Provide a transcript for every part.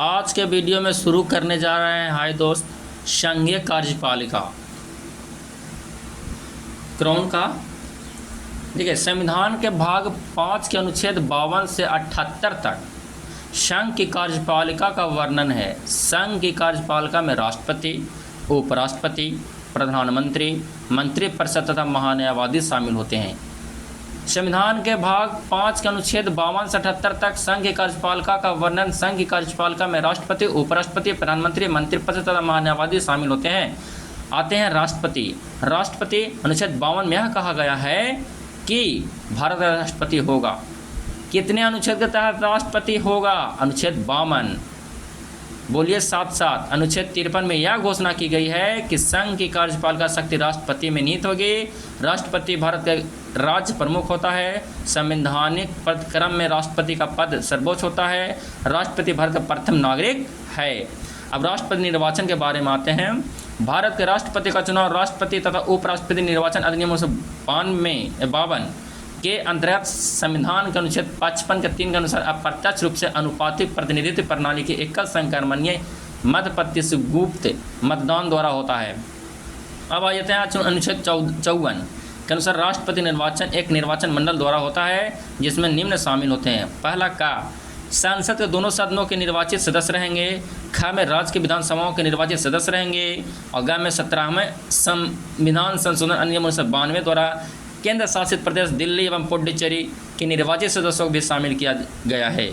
आज के वीडियो में शुरू करने जा रहे हैं हाय दोस्त, संघीय कार्यपालिका कौन का। देखिए, संविधान के भाग 5 के अनुच्छेद 52 से 78 तक संघ की कार्यपालिका का वर्णन है। संघ की कार्यपालिका में राष्ट्रपति, उपराष्ट्रपति, प्रधानमंत्री, मंत्रिपरिषद तथा महान्यायवादी शामिल होते हैं। संविधान के भाग 5 के अनुच्छेद 52 से 78 तक संघ की कार्यपालिका का वर्णन। संघ की कार्यपालिका में राष्ट्रपति, उपराष्ट्रपति, प्रधानमंत्री, मंत्रिपरिषद तथा महान्यायवादी शामिल होते हैं। आते हैं राष्ट्रपति। राष्ट्रपति अनुच्छेद 52 में यह कहा गया है कि भारत का राष्ट्रपति होगा। कितने अनुच्छेद के तहत राष्ट्रपति होगा? अनुच्छेद 52। बोलिए साथ साथ। अनुच्छेद 53 में यह घोषणा की गई है कि संघ की कार्यपालिका शक्ति राष्ट्रपति में निहित होगी। राष्ट्रपति भारत का राज्य प्रमुख होता है। संवैधानिक पदक्रम में राष्ट्रपति का पद सर्वोच्च होता है। राष्ट्रपति भारत का प्रथम नागरिक है। अब राष्ट्रपति निर्वाचन के बारे में आते हैं। भारत के राष्ट्रपति का चुनाव राष्ट्रपति तथा उपराष्ट्रपति निर्वाचन अधिनियम 1952 के अंतर्गत संविधान के अनुच्छेद 55 के 3 के अनुसार अप्रत्यक्ष रूप से अनुपातिक प्रतिनिधित्व प्रणाली के एकल संक्रमणीय मतपत्ति से गुप्त मतदान द्वारा होता है। अब आ जाते हैं अनुच्छेद 54 के अनुसार राष्ट्रपति निर्वाचन एक निर्वाचन मंडल द्वारा होता है, जिसमें निम्न शामिल होते हैं। पहला का संसद के दोनों सदनों के निर्वाचित सदस्य रहेंगे। ख में राज्य की विधानसभाओं के निर्वाचित सदस्य रहेंगे। और ग में 17वें संविधान संशोधन अधिनियम 1992 द्वारा केंद्र शासित प्रदेश दिल्ली एवं पुडुचेरी के निर्वाचित सदस्यों को भी शामिल किया गया है।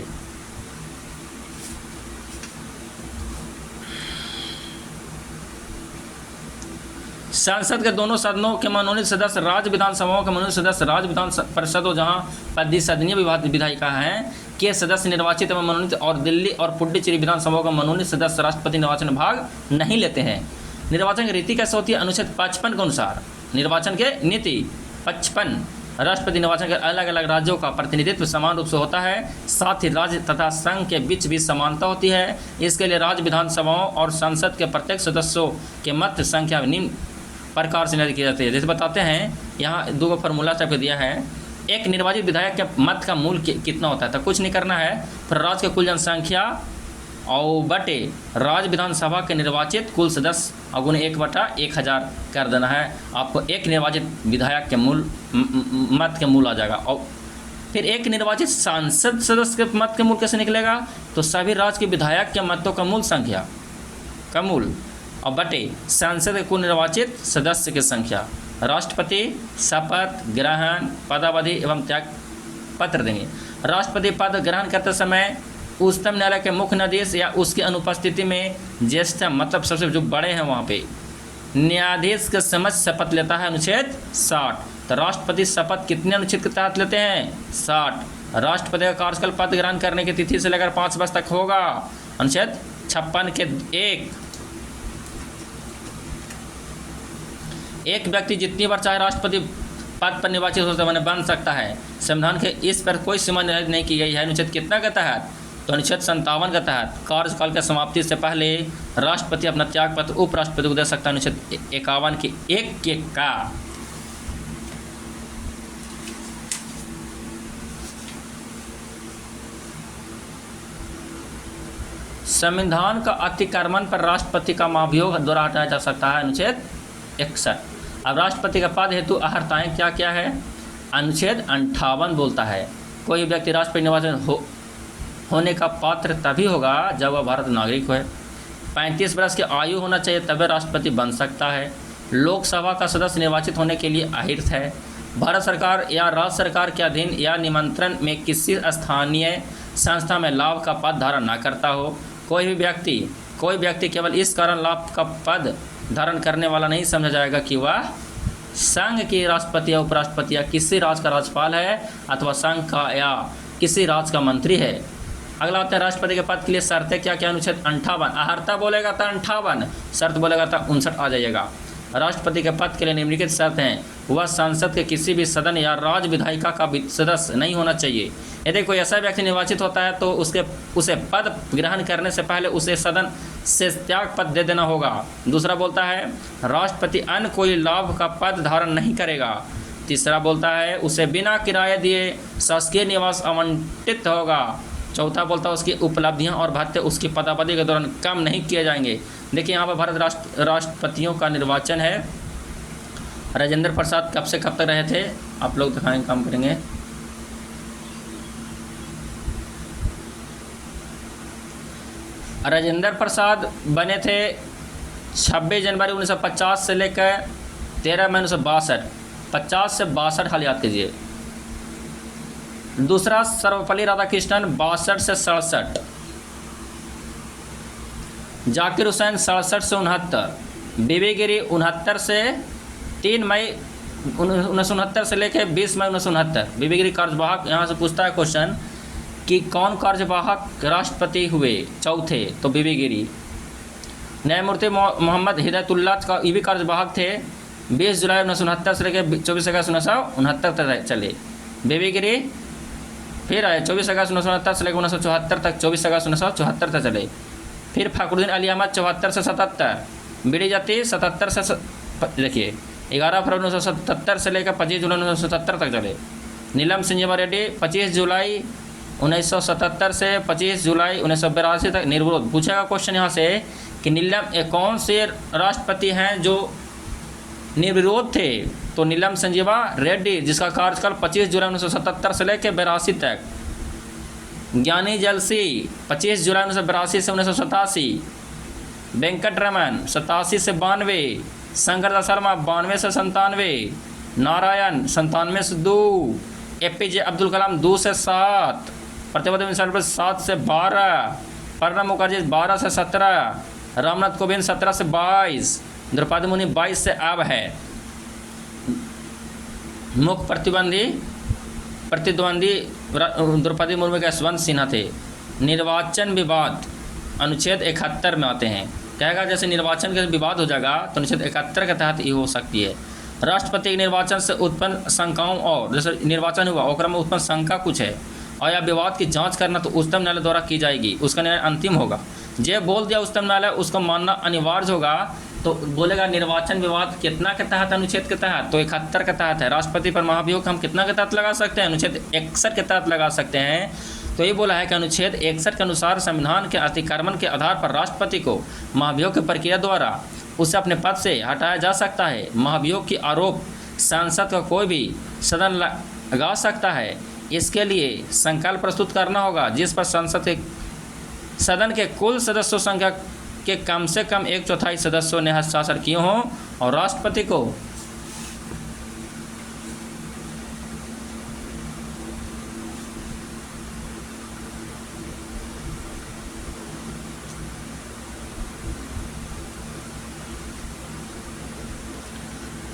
संसद के दोनों सदनों के मनोनीत सदस्य राज्य विधानसभाओं के मनोनीत सदस्य राज्य विधान परिषदों जहां परिषदीय विधायिका हैं के सदस्य निर्वाचित एवं मनोनीत और दिल्ली और पुडुचेरी विधानसभाओं का मनोनीत सदस्य राष्ट्रपति निर्वाचन में भाग नहीं लेते हैं। निर्वाचन की रीति कैसे होती है? अनुच्छेद 55 के अनुसार निर्वाचन के नीति 55 राष्ट्रपति निर्वाचन के अलग अलग राज्यों का प्रतिनिधित्व समान रूप से होता है। साथ ही राज्य तथा संघ के बीच भी समानता होती है। इसके लिए राज्य विधानसभाओं और संसद के प्रत्येक सदस्यों के मत संख्या निम्न प्रकार से निर्धारित की जाती है। जैसे बताते हैं, यहाँ दो फार्मूला टाइप दिया है। एक निर्वाचित विधायक के मत का मूल कितना होता है? तो कुछ नहीं करना है, फिर राज्य के कुल जनसंख्या और बटे राज्य विधानसभा के निर्वाचित कुल सदस्य अगुण 1/1000 कर देना है। आपको एक निर्वाचित विधायक के मूल मत के मूल आ जाएगा। और फिर एक निर्वाचित सांसद सदस्य के मत के मूल कैसे निकलेगा? तो सभी राज्य के विधायक के मतों का मूल संख्या का मूल और बटे संसद के कुल निर्वाचित सदस्य की संख्या। राष्ट्रपति शपथ ग्रहण, पदावधि एवं त्याग पत्र देंगे। राष्ट्रपति पद ग्रहण करते समय उच्चतम न्यायालय के मुख्य न्यायाधीश या उसकी अनुपस्थिति में ज्येष्ठ मतलब सबसे जो बड़े हैं वहाँ पे न्यायाधीश के समक्ष शपथ लेता है। अनुच्छेद 60। तो राष्ट्रपति शपथ कितने अनुच्छेद के तहत लेते हैं? 60। राष्ट्रपति का कार्यकाल पद ग्रहण करने की तिथि से लेकर 5 वर्ष तक होगा। अनुच्छेद 56 के 1। एक व्यक्ति जितनी बार चाहे राष्ट्रपति पद पर निर्वाचित हो सकता है, बन सकता है। संविधान के इस पर कोई सीमा निर्धारित नहीं की गई है। अनुच्छेद कितना के तहत? तो अनुच्छेद 57 के तहत कार्यकाल की समाप्ति से पहले राष्ट्रपति अपना त्याग पत्र उपराष्ट्रपति को दे सकता है। अनुच्छेद 51 के 1 के का। संविधान का अतिक्रमण पर राष्ट्रपति का महाभियोग द्वारा हटाया जा सकता है। अनुच्छेद 61। अब राष्ट्रपति का पद हेतु अर्हताएँ क्या क्या है? अनुच्छेद 58 बोलता है कोई व्यक्ति राष्ट्रपति निर्वाचन होने का पात्र तभी होगा जब वह भारत नागरिक है। 35 वर्ष की आयु होना चाहिए तभी राष्ट्रपति बन सकता है। लोकसभा का सदस्य निर्वाचित होने के लिए अहिर्त है। भारत सरकार या राज्य सरकार के अधीन या निमंत्रण में किसी स्थानीय संस्था में लाभ का पद धारण न करता हो। कोई व्यक्ति केवल इस कारण लाभ का पद धारण करने वाला नहीं समझा जाएगा कि वह संघ के राष्ट्रपति या उपराष्ट्रपति या किसी राज्य का राज्यपाल है अथवा संघ का या किसी राज्य का मंत्री है। अगला आता है राष्ट्रपति के पद के लिए शर्तें क्या क्या? अनुच्छेद 58। अर्हता बोलेगा तो 58, शर्त बोलेगा तो 59 आ जाइएगा। राष्ट्रपति के पद के लिए निम्नलिखित शर्त हैं। वह संसद के किसी भी सदन या राज्य विधायिका का सदस्य नहीं होना चाहिए। यदि कोई ऐसा व्यक्ति निर्वाचित होता है तो उसे पद ग्रहण करने से पहले उसे सदन से त्याग पद दे देना होगा। दूसरा बोलता है राष्ट्रपति अन्य कोई लाभ का पद धारण नहीं करेगा। तीसरा बोलता है उसे बिना किराए दिए शासकीय निवास आवंटित होगा। चौथा बोलता है उसकी उपलब्धियां और भत्ते उसकी पदावधि के दौरान कम नहीं किए जाएंगे। देखिए यहाँ पर भारत राष्ट्रपतियों का निर्वाचन है। राजेंद्र प्रसाद कब से कब तक रहे थे, आप लोग दिखाएंगे, काम करेंगे। राजेंद्र प्रसाद बने थे 26 जनवरी 1950 से लेकर 13 मई 1962, 50 से 62 हाल याद कीजिए। दूसरा सर्वपल्ली राधाकृष्णन 62 से 67, जाकिर हुसैन 67 से 69, बीबी गिरी 69 से 3 मई 1969 से लेकर 20 मई 1969। बीबी गिरी कार्यवाहक, यहाँ से पूछता है क्वेश्चन कि कौन कार्यवाहक राष्ट्रपति हुए चौथे, तो बीबी गिरी। न्यायमूर्ति मोहम्मद हिदायतुल्लाह का ये भी कार्यवाहक थे, 20 जुलाई 1969 से लेकर 24 अगस्त 1969 तक चले। बीबी गिरी फिर आए 24 अगस्त 1969 से लेकर 1974 तक, 24 अगस्त 1974 तक चले। फिर फखरुद्दीन अली अहमद 74 से 77, बीडी जती 77 से देखिए 11 फरवरी 1977 से लेकर 25 जुलाई 1977 तक चले। नीलम संजीवा रेड्डी 25 जुलाई 1977 से 25 जुलाई 1982 तक निर्विरोध। पूछेगा क्वेश्चन यहाँ से कि नीलम कौन से राष्ट्रपति हैं जो निर्विरोध थे, तो नीलम संजीवा रेड्डी जिसका कार्यकाल 25 जुलाई 1977 से लेकर 82 तक। ज्ञानी जलसी 25 जुलाई 1982 से 1987, वेंकट रमन 87 से 92, शंकर शर्मा 92 से 97, नारायण 97 से 2, APJ अब्दुल कलाम 2 से 7, प्रतिभा देवी 7 से 12, प्रणब मुखर्जी 12 से 17, रामनाथ कोविंद 17 से 22, द्रौपदी मुर्मू 22 से अब है। मुख्य प्रतिद्वंदी द्रौपदी मुर्मू के यशवंत सिन्हा थे। निर्वाचन विवाद अनुच्छेद 71 में आते हैं। कहेगा जैसे निर्वाचन का विवाद हो जाएगा तो अनुच्छेद 71 के तहत ये हो सकती है। राष्ट्रपति के निर्वाचन से उत्पन्न शंकाओं, और जैसे निर्वाचन हुआ ओकरा में उत्पन्न शंका कुछ है और या विवाद की जांच करना तो उच्चतम न्यायालय द्वारा की जाएगी, उसका निर्णय अंतिम होगा। जे बोल दिया उच्चतम न्यायालय उसको मानना अनिवार्य होगा, तो बोलेगा निर्वाचन विवाद कितना के तहत, अनुच्छेद के तहत, तो 71 के तहत है। राष्ट्रपति पर महाभियोग हम कितना के तहत लगा सकते हैं, अनुच्छेद 61 के तहत लगा सकते हैं। तो ये बोला है कि अनुच्छेद 61 के अनुसार संविधान के अतिक्रमण के आधार पर राष्ट्रपति को महाभियोग की प्रक्रिया द्वारा उसे अपने पद से हटाया जा सकता है। महाभियोग की आरोप सांसद का कोई भी सदन लगा सकता है। इसके लिए संकल्प प्रस्तुत करना होगा जिस पर संसद के सदन के कुल सदस्यों संख्या के कम से कम 1/4 सदस्यों ने हस्ताक्षर किए हों और राष्ट्रपति को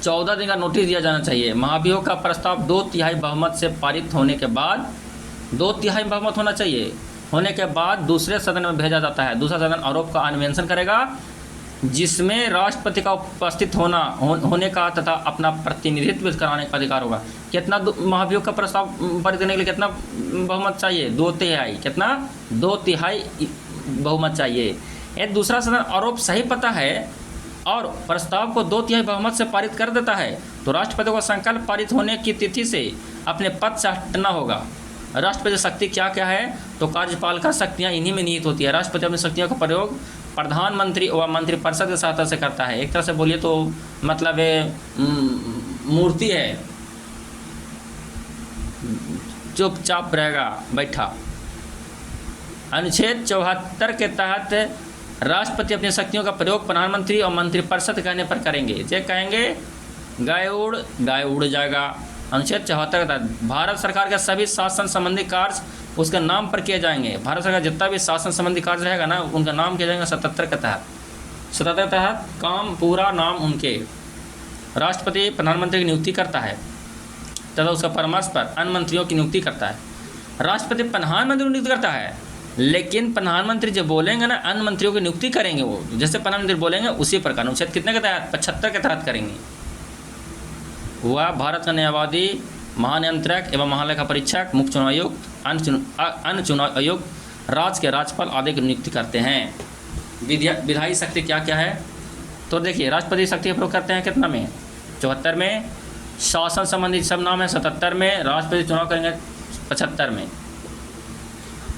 चौदह दिन का नोटिस दिया जाना चाहिए। महाभियोग का प्रस्ताव 2/3 बहुमत से पारित होने के बाद, 2/3 बहुमत होना चाहिए, होने के बाद दूसरे सदन में भेजा जाता है। दूसरा सदन आरोप का अन्वेषण करेगा जिसमें राष्ट्रपति का उपस्थित होने का तथा अपना प्रतिनिधित्व कराने का अधिकार होगा। कितना महाभियोग का प्रस्ताव पारित करने के लिए कितना बहुमत चाहिए, 2/3। कितना, 2/3 बहुमत चाहिए। एक दूसरा सदन आरोप सही पता है और प्रस्ताव को 2/3 बहुमत से पारित कर देता है तो राष्ट्रपति को संकल्प पारित होने की तिथि से अपने पद से हटना होगा। राष्ट्रपति शक्ति क्या क्या है, तो कार्यपालिका शक्तियाँ इन्हीं में निहित होती है। राष्ट्रपति अपनी शक्तियों का प्रयोग प्रधानमंत्री व मंत्रिपरिषद की सहायता से करता है। एक तरह से बोलिए तो मतलब मूर्ति है, चुपचाप रहेगा बैठा। अनुच्छेद 74 के तहत राष्ट्रपति अपनी शक्तियों का प्रयोग प्रधानमंत्री और मंत्रिपरिषद कहने पर करेंगे। जे कहेंगे गाय उड़ जाएगा। अनुच्छेद 74 के तहत भारत सरकार के सभी शासन संबंधी कार्य उसके नाम पर किए जाएंगे। भारत सरकार जितना भी शासन संबंधी कार्य रहेगा ना उनका नाम किया जाएगा 77 के तहत। 77 के तहत काम पूरा नाम उनके। राष्ट्रपति प्रधानमंत्री की नियुक्ति करता है तथा उसका परामर्श पर अन्य मंत्रियों की नियुक्ति करता है। राष्ट्रपति प्रधानमंत्री को नियुक्त करता है, लेकिन प्रधानमंत्री जो बोलेंगे ना अन्य मंत्रियों की नियुक्ति करेंगे, वो जैसे प्रधानमंत्री बोलेंगे उसी प्रकार। अनुच्छेद कितने के तहत, 75 के तहत करेंगे। वह भारत का न्यायवादी, महानियंत्रक एवं महालेखा परीक्षक, मुख्य चुनाव आयुक्त, अन्य चुनाव आयुक्त, राज्य के राज्यपाल आदि की नियुक्ति करते हैं। विधायी शक्ति क्या क्या है, तो देखिए राष्ट्रपति शक्ति का प्रयोग करते हैं कितना में, 74 में। शासन संबंधी सब नाम है 77 में। राष्ट्रपति चुनाव करेंगे 75 में।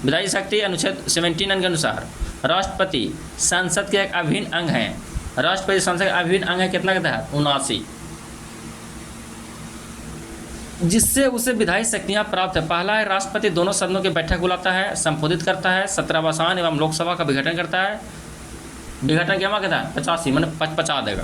विधायी शक्ति अनुच्छेद 79 के अनुसार राष्ट्रपति संसद के एक अभिन्न अंग है। राष्ट्रपति संसद का अभिन्न अंग है कितना के तहत 79, जिससे उसे विधायी शक्तियां प्राप्त है। पहला है राष्ट्रपति दोनों सदनों की बैठक बुलाता है, संबोधित करता है, सत्रावसान एवं लोकसभा का विघटन करता है। विघटन क्या कहता है 85 मैंने 50 देगा,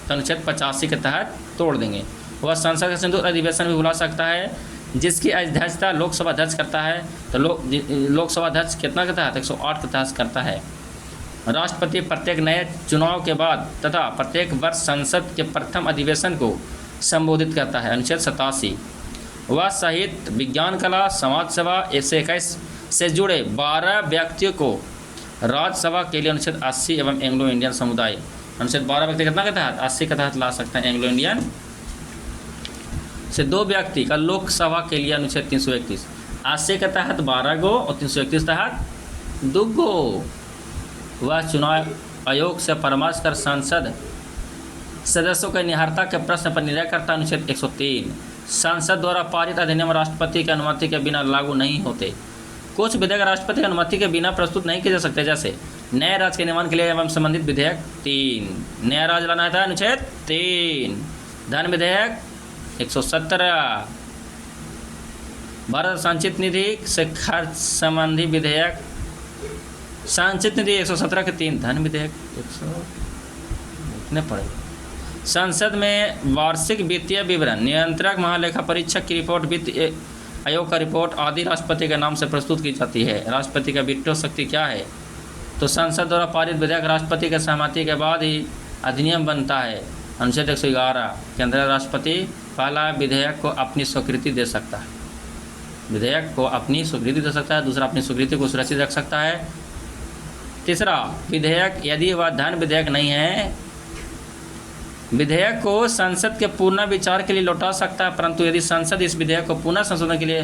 तो अनुच्छेद 85 के तहत तोड़ देंगे। वह संसद का संयुक्त अधिवेशन भी बुला सकता है, जिसकी अध्यक्षता लोकसभा अध्यक्ष करता है। तो लोकसभा अध्यक्ष कितना के तहत 108 के तहत करता है। राष्ट्रपति प्रत्येक नए चुनाव के बाद तथा प्रत्येक वर्ष संसद के प्रथम अधिवेशन को संबोधित करता है। अनुच्छेद 87 वह साहित्य, विज्ञान, कला, समाज सेवा 121 से जुड़े 12 व्यक्तियों को राज्यसभा के लिए अनुच्छेद 80 एवं एंग्लो इंडियन समुदाय अनुच्छेद 12 व्यक्ति कितना के तहत 80 के तहत ला सकते हैं। एंग्लो इंडियन से 2 व्यक्ति का लोकसभा के लिए अनुच्छेद 331 80 के तहत 12 गो और 331 तहत 2 गो। वह चुनाव आयोग से परामर्श कर संसद सदस्यों के निहरता के प्रश्न पर निर्णय करता। अनुच्छेद 103 संसद द्वारा पारित अधिनियम राष्ट्रपति की अनुमति के बिना लागू नहीं होते। कुछ विधेयक राष्ट्रपति की अनुमति के बिना प्रस्तुत नहीं किए जा सकते, जैसे नए राज्य के निर्माण के लिए एवं संबंधित विधेयक 3 नया राज्य लाना था। अनुच्छेद 3 धन विधेयक 117 भारत संचित निधि से खर्च संबंधी विधेयक संचित निधि 117 के 3 धन विधेयक 100 इतने पड़े। संसद में वार्षिक वित्तीय विवरण, नियंत्रक, महालेखा परीक्षक की रिपोर्ट, वित्त आयोग का रिपोर्ट आदि राष्ट्रपति के नाम से प्रस्तुत की जाती है। राष्ट्रपति का वीटो शक्ति क्या है? तो संसद द्वारा पारित विधेयक राष्ट्रपति के सहमति के बाद ही अधिनियम बनता है। अनुच्छेद 111 के अंदर राष्ट्रपति पहला विधेयक को अपनी स्वीकृति दे सकता है, विधेयक को अपनी स्वीकृति दे सकता है। दूसरा अपनी स्वीकृति को सुरक्षित रख सकता है। तीसरा विधेयक यदि वह धन विधेयक नहीं है, विधेयक को संसद के पुनः विचार के लिए लौटा सकता है, परंतु यदि संसद इस विधेयक को पुनः संशोधन के लिए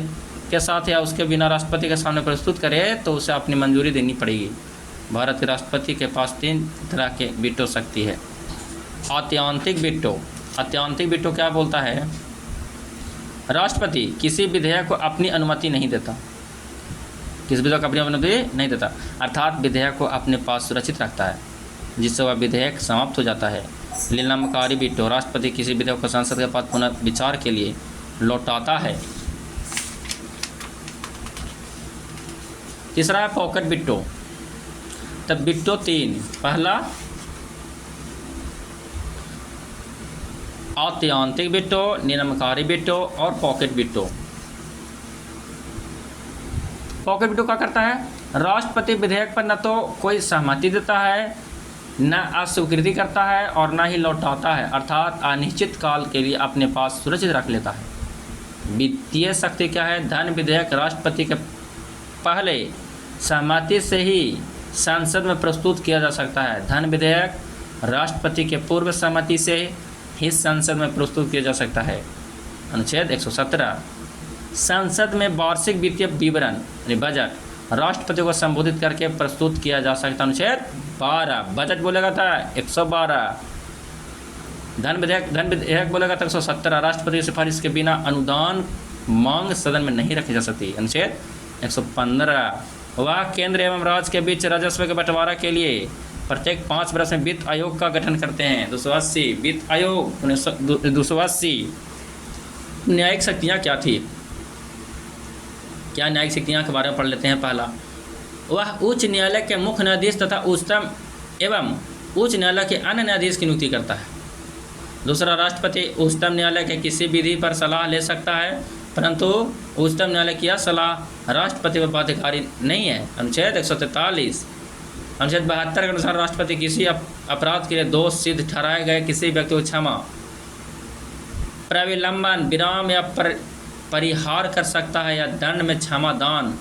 के साथ या उसके बिना राष्ट्रपति के सामने प्रस्तुत करे तो उसे अपनी मंजूरी देनी पड़ेगी। भारत के राष्ट्रपति के पास 3 तरह के वीटो शक्ति है। आत्यांतिक वीटो, आत्यांतिक वीटो क्या बोलता है? राष्ट्रपति किसी विधेयक को अपनी अनुमति नहीं देता, किसी विधेयक को अपनी अनुमति नहीं देता, अर्थात विधेयक को अपने पास सुरक्षित रखता है, जिससे वह विधेयक समाप्त हो जाता है। निलंबनकारी वीटो, राष्ट्रपति किसी विधेयक को संसद के पास पुनः विचार के लिए लौटाता है। तीसरा है पॉकेट वीटो। तब वीटो 3, पहला आत्यांतिक वीटो, निलंबनकारी वीटो और पॉकेट वीटो। पॉकेट वीटो क्या करता है? राष्ट्रपति विधेयक पर न तो कोई सहमति देता है, न अस्वीकृति करता है और न ही लौटाता है, अर्थात अनिश्चित काल के लिए अपने पास सुरक्षित रख लेता है। वित्तीय शक्ति क्या है? धन विधेयक राष्ट्रपति के पहले सहमति से ही संसद में प्रस्तुत किया जा सकता है। धन विधेयक राष्ट्रपति के पूर्व सहमति से ही संसद में प्रस्तुत किया जा सकता है। अनुच्छेद 117 संसद में वार्षिक वित्तीय विवरण यानी बजट राष्ट्रपति को संबोधित करके प्रस्तुत किया जा सकता है। अनुच्छेद 12 बजट बोलेगा था 112, धन विधेयक बोलेगा था 117। राष्ट्रपति की सिफारिश के बिना अनुदान मांग सदन में नहीं रखी जा सकती। अनुच्छेद 115 वह केंद्र एवं राज्य के बीच राजस्व के बंटवारा के लिए प्रत्येक 5 वर्ष में वित्त आयोग का गठन करते हैं। 280 वित्त आयोग 280। न्यायिक शक्तियाँ क्या थी? क्या न्यायिक शक्तियाँ के बारे में पढ़ लेते हैं। पहला, वह उच्च न्यायालय के मुख्य न्यायाधीश तथा उच्चतम एवं उच्च न्यायालय के अन्य न्यायाधीश की नियुक्ति करता है। दूसरा, राष्ट्रपति उच्चतम न्यायालय के किसी विधि पर सलाह ले सकता है, परंतु उच्चतम न्यायालय की यह सलाह राष्ट्रपति पर बाध्यकारी नहीं है। अनुच्छेद 143 अनुच्छेद 72 के अनुसार राष्ट्रपति किसी अपराध के लिए दोष सिद्ध ठहराए गए किसी व्यक्ति को क्षमा, प्रविलंबन, विराम या परिहार कर सकता है या दंड में क्षमा दान,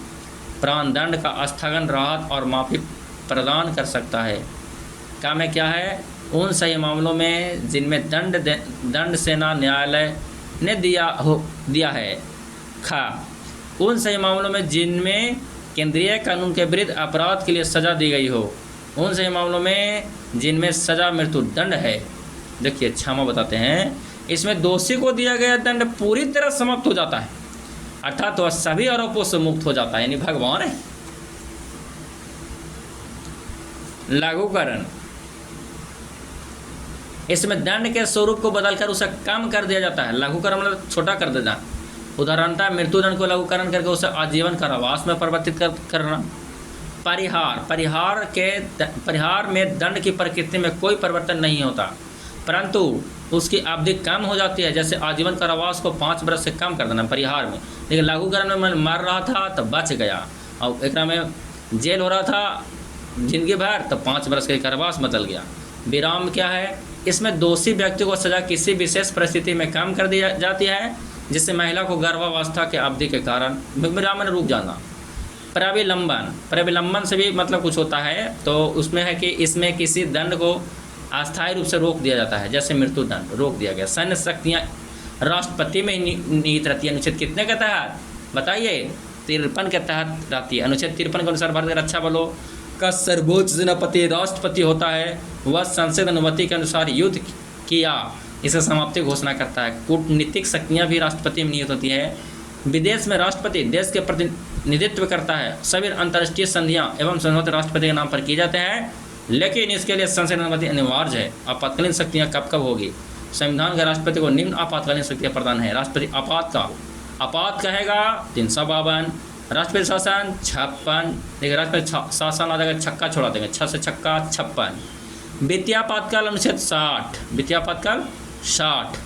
प्राण दंड का स्थगन, राहत और माफी प्रदान कर सकता है। क्या में क्या है? उन सही मामलों में जिनमें दंड सेना न्यायालय ने दिया है। खा उन सही मामलों में जिनमें केंद्रीय कानून के विरुद्ध अपराध के लिए सज़ा दी गई हो। उन सही मामलों में जिनमें सज़ा मृत्यु दंड है। देखिए क्षमा बताते हैं, इसमें दोषी को दिया गया दंड पूरी तरह समाप्त हो जाता है। अर्थात वह सभी आरोपों से मुक्त हो जाता है, यानी भगवान है। लघुकरण, इसमें दंड के स्वरूप को बदलकर उसे कम कर दिया जाता है। लघुकरण मतलब छोटा कर देना। उदाहरणतः मृत्युदंड को लघुकरण करके उसे आजीवन कारावास में परिवर्तित करना। परिहार, परिहार में दंड की प्रकृति में कोई परिवर्तन नहीं होता, परंतु उसकी अवधि कम हो जाती है। जैसे आजीवन कारावास को 5 वर्ष से कम कर देना परिहार में। लेकिन लघुकरण में मैं मर रहा था तो बच गया, और एक में जेल हो रहा था जिंदगी भर तो 5 वर्ष के कारावास बदल गया। विराम क्या है? इसमें दोषी व्यक्ति को सजा किसी विशेष परिस्थिति में कम कर दी जाती है, जिससे महिला को गर्भावस्था के अवधि के कारण विराम में रुक जाना। प्रविलंबन, प्रविलंबन से भी मतलब कुछ होता है, तो उसमें है कि इसमें किसी दंड को अस्थायी रूप से रोक दिया जाता है, जैसे मृत्युदंड रोक दिया गया। सैन्य शक्तियाँ राष्ट्रपति में निहित रहती है। अनुच्छेद कितने के तहत बताइए? 53 के तहत रहती है। अनुच्छेद 53 के अनुसार भारतीय रक्षा बलों का सर्वोच्च सेनापति राष्ट्रपति होता है। वह संसद अनुमति के अनुसार युद्ध किया इसे समाप्ति घोषणा करता है। कूटनीतिक शक्तियाँ भी राष्ट्रपति में निहित होती है। विदेश में राष्ट्रपति देश के प्रतिनिधित्व करता है। सभी अंतर्राष्ट्रीय संधियाँ एवं समझौते राष्ट्रपति के नाम पर किए जाते हैं, लेकिन इसके लिए संसद अनुमति अनिवार्य है। आपातकालीन शक्तियाँ कब कब होगी? संविधान के राष्ट्रपति को निम्न आपातकालीन शक्तियाँ प्रदान है। राष्ट्रपति आपात कहेगा 352, राष्ट्रपति शासन 56, देखिए राष्ट्रपति शासन आ जाएगा, छक्का छोड़ा देंगे, 6 से छक्का 56। वित्तीय आपातकाल अनुच्छेद 60, वित्तीय आपातकाल 60।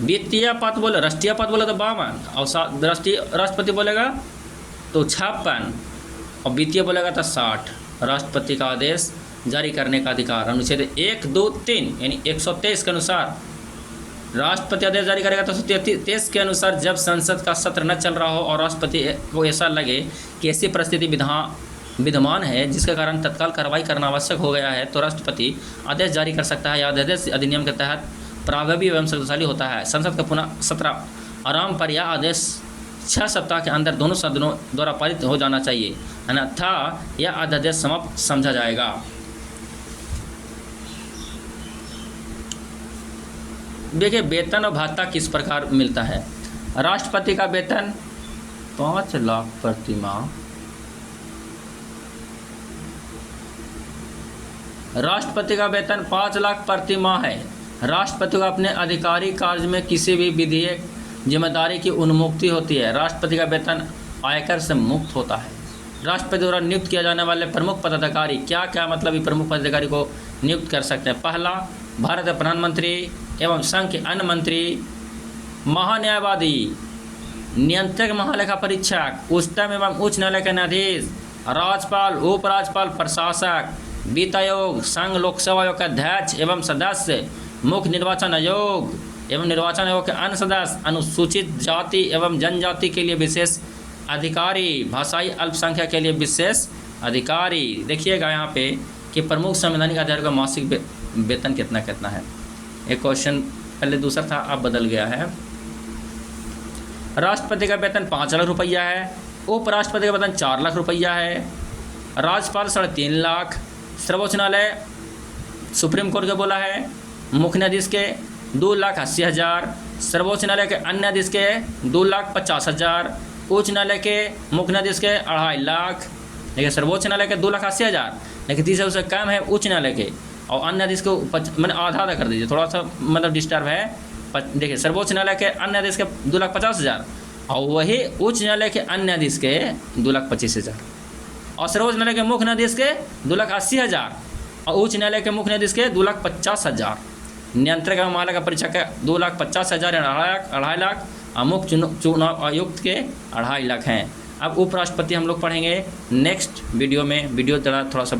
वित्तीय आपात बोले, राष्ट्रीय आपात बोले तो 52, और राष्ट्रपति बोलेगा तो 56, और वित्तीय बोलेगा तो 60। राष्ट्रपति का आदेश जारी करने का अधिकार अनुच्छेद 1, 2, 3 यानी 123 के अनुसार राष्ट्रपति आदेश जारी करेगा। तो 123 के अनुसार जब संसद का सत्र न चल रहा हो और राष्ट्रपति को ऐसा लगे कि ऐसी परिस्थिति विद्यमान है जिसके कारण तत्काल कार्रवाई करना आवश्यक हो गया है, तो राष्ट्रपति आदेश जारी कर सकता है। यह आदेश अधिनियम के तहत प्रभावी एवं शक्तिशाली होता है। संसद का पुनः सत्र आराम पर यह आदेश 6 सप्ताह के अंदर दोनों सदनों द्वारा पारित हो जाना चाहिए, अन्यथा यह अध्यादेश समाप्त समझा जाएगा। देखिए वेतन और भत्ता किस प्रकार मिलता है। राष्ट्रपति का वेतन 5 लाख प्रति माह। राष्ट्रपति का वेतन 5 लाख प्रति माह है। राष्ट्रपति को अपने आधिकारिक कार्य में किसी भी विधिक जिम्मेदारी की उन्मुक्ति होती है। राष्ट्रपति का वेतन आयकर से मुक्त होता है। राष्ट्रपति द्वारा नियुक्त किए जाने वाले प्रमुख पदाधिकारी क्या क्या मतलब ये प्रमुख पदाधिकारी को नियुक्त कर सकते हैं? पहला, भारत के प्रधानमंत्री एवं संघ के अन्य मंत्री, महान्यायवादी, नियंत्रक महालेखा परीक्षक, उच्चतम एवं उच्च न्यायालय के न्यायाधीश, राज्यपाल, उपराज्यपाल, प्रशासक, वित्त आयोग, संघ लोकसेवा आयोग के अध्यक्ष एवं सदस्य, मुख्य निर्वाचन आयोग एवं निर्वाचन आयोग के अन्य सदस्य, अनुसूचित जाति एवं जनजाति के लिए विशेष अधिकारी, भाषाई अल्पसंख्यक के लिए विशेष अधिकारी। देखिएगा यहाँ पे कि प्रमुख संवैधानिक अधिकारी का मासिक वेतन कितना कितना है। एक क्वेश्चन पहले दूसरा था, अब बदल गया है। राष्ट्रपति का वेतन 5 लाख रुपया है। उपराष्ट्रपति का वेतन 4 लाख रुपया है। राज्यपाल 3.5 लाख। सर्वोच्च न्यायालय सुप्रीम कोर्ट का बोला है मुख्य न्यायाधीश के 2,80,000। सर्वोच्च न्यायालय के अन्य न्यायाधीश के 2,50,000। उच्च न्यायालय के मुख्य न्यायाधीश के 2.5 लाख। देखिए सर्वोच्च न्यायालय के 2,80,000, लेकिन 30 उससे कम है उच्च न्यायालय के, और अन्य न्यायाधीश को मैंने आधा कर दीजिए, थोड़ा सा मतलब डिस्टर्ब है। देखिए सर्वोच्च न्यायालय के अन्य न्यायाधीश के 2,50,000, और वही उच्च न्यायालय के अन्य न्यायाधीश के 2,25,000, और सर्वोच्च न्यायालय के मुख्य न्यायाधीश के 2,80,000, और उच्च न्यायालय के मुख्य न्यायाधीश के 2,50,000। नियंत्रक एवं महालेखा परीक्षक के 2,50,000 या 2.5 लाख, और मुख्य चुनाव आयुक्त के 2.5 लाख हैं। अब उपराष्ट्रपति हम लोग पढ़ेंगे नेक्स्ट वीडियो में। वीडियो थोड़ा सा